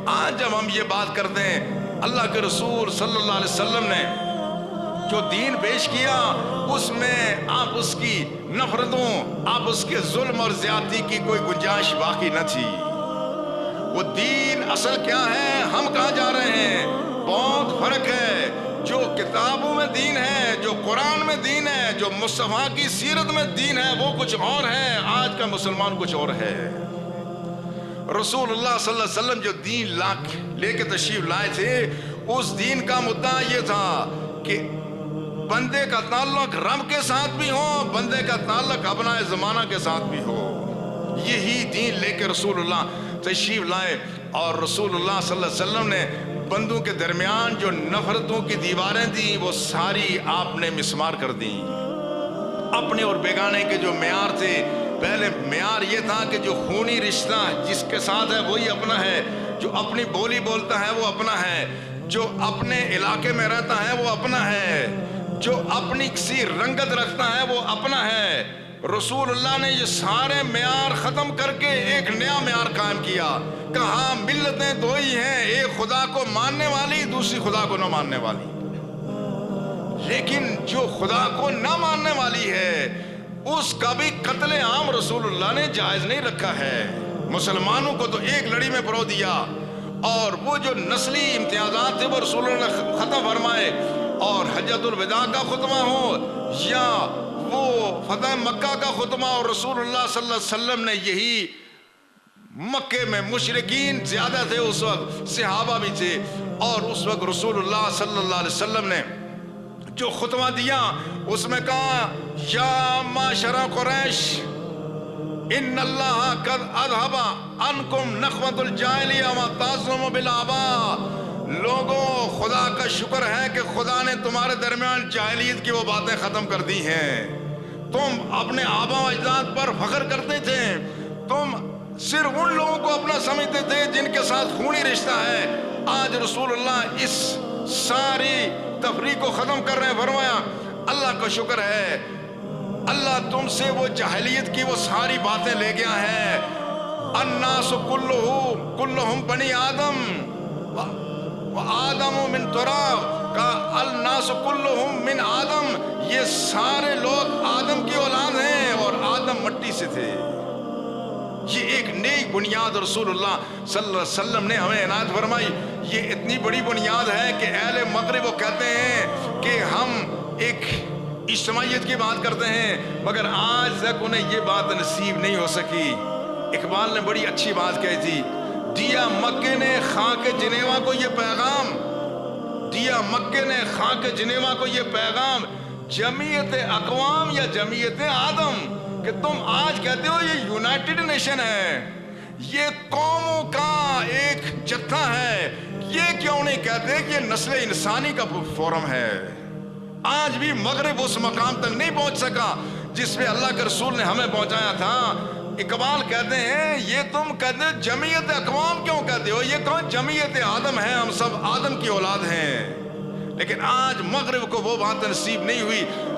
آج جب ہم یہ بات کرتے ہیں اللہ کے رسول صلی اللہ علیہ وسلم نے جو دین پیش کیا اس میں آپ اس کی نفرتوں، آپ اس کے ظلم اور زیادتی کی کوئی گنجائش باقی نہ تھی۔ وہ دین اصل کیا ہے، ہم کہاں جا رہے ہیں، بہت فرق ہے۔ جو کتابوں میں دین ہے، جو قرآن میں دین ہے، جو مصطفیٰ کی سیرت میں دین ہے، وہ کچھ اور ہے، آج کا مسلمان کچھ اور ہے۔ رسول اللہ صلی اللہ علیہ وسلم جو دین لے کے تشریف لائے تھے، اس دین کا مدعا یہ تھا کہ بندے کا تعلق رب کے ساتھ بھی ہو، بندے کا تعلق ابناء زمانہ کے ساتھ بھی ہو۔ یہی دین لے کے رسول اللہ تشریف لائے، اور رسول اللہ صلی اللہ علیہ وسلم نے بندوں کے درمیان جو نفرتوں کی دیواریں دیں وہ ساری آپ نے مسمار کر دیں۔ اپنے اور بیگانے کے جو معیار تھے، پہلے معیار یہ تھا کہ جو خونی رشتہ جس کے ساتھ ہے وہی اپنا ہے، جو اپنی بولی بولتا ہے وہ اپنا ہے، جو اپنے علاقے میں رہتا ہے وہ اپنا ہے، جو اپنی کسی رنگت رکھتا ہے وہ اپنا ہے۔ رسول اللہ نے یہ سارے معیار ختم کر کے ایک نیا معیار قائم کیا، کہا ملتیں دو ہی ہیں، ایک خدا کو ماننے والی، دوسری خدا کو نہ ماننے والی۔ لیکن جو خدا کو نہ ماننے والی ہے اس کا بھی قتل عام رسول اللہ نے جائز نہیں رکھا ہے۔ مسلمانوں کو تو ایک لڑی میں پرو دیا، اور وہ جو نسلی امتیازات تھے وہ رسول اللہ نے ختم فرمائے، اور حجۃ الوداع کا خطبہ ہو یا وہ فتح مکہ کا خطبہ، اور رسول اللہ صلی اللہ علیہ وسلم نے یہی مکے میں مشرکین زیادہ تھے اس وقت، صحابہ بھی تھے، اور اس وقت رسول اللہ صلی اللہ علیہ وسلم نے جو خطبہ دیا اس میں کہا یا معشر قریش ان اللہ قد اذهب عنکم نخوۃ الجاہلیہ وتعظم بالآباء۔ لوگوں، خدا کا شکر ہے کہ خدا نے تمہارے درمیان جاہلیت کی وہ باتیں ختم کر دی ہیں۔ تم اپنے آبا و اجداد پر فخر کرتے تھے، تم صرف ان لوگوں کو اپنا سمجھتے تھے جن کے ساتھ خونی رشتہ ہے۔ آج رسول اللہ اس ساری تفریق کو ختم کر رہے ہیں، فرمایا اللہ کا شکر ہے اللہ تم سے وہ جاہلیت کی وہ ساری باتیں لے گیا ہے۔ الناس کلہم بنی آدم وآدم من تراب، کا الناس کلہم من آدم، یہ سارے لوگ آدم کی اولاد ہیں اور آدم مٹی سے تھے۔ یہ ایک نئی بنیاد رسول اللہ صلی اللہ علیہ وسلم نے ہمیں عنایت فرمائی۔ یہ اتنی بڑی بنیاد ہے کہ اہل مغرب وہ کہتے ہیں کہ ہم ایک اجتماعیت کی بات کرتے ہیں، مگر آج تک انہیں یہ بات نصیب نہیں ہو سکی۔ اقبال نے بڑی اچھی بات کہی تھی، دیا مکے نے خاک جنیوا کو یہ پیغام، دیا مکے نے خاک جنیوا کو یہ پیغام، جمعیت اقوام یا جمعیت آدم، کہ تم آج کہتے ہو یہ یونائٹڈ نیشن ہے، یہ قوموں کا ایک جتھا ہے، یہ کیوں نہیں کہتے کہ یہ نسل انسانی کا فورم ہے؟ آج بھی مغرب اس مقام تک نہیں پہنچ سکا جس پہ اللہ کے رسول نے ہمیں پہنچایا تھا۔ اقبال کہتے ہیں یہ تم کہتے جمعیت اقوام کیوں کہتے ہو، یہ کہو جمعیت آدم ہے، ہم سب آدم کی اولاد ہیں۔ لیکن آج مغرب کو وہ بات نصیب نہیں ہوئی۔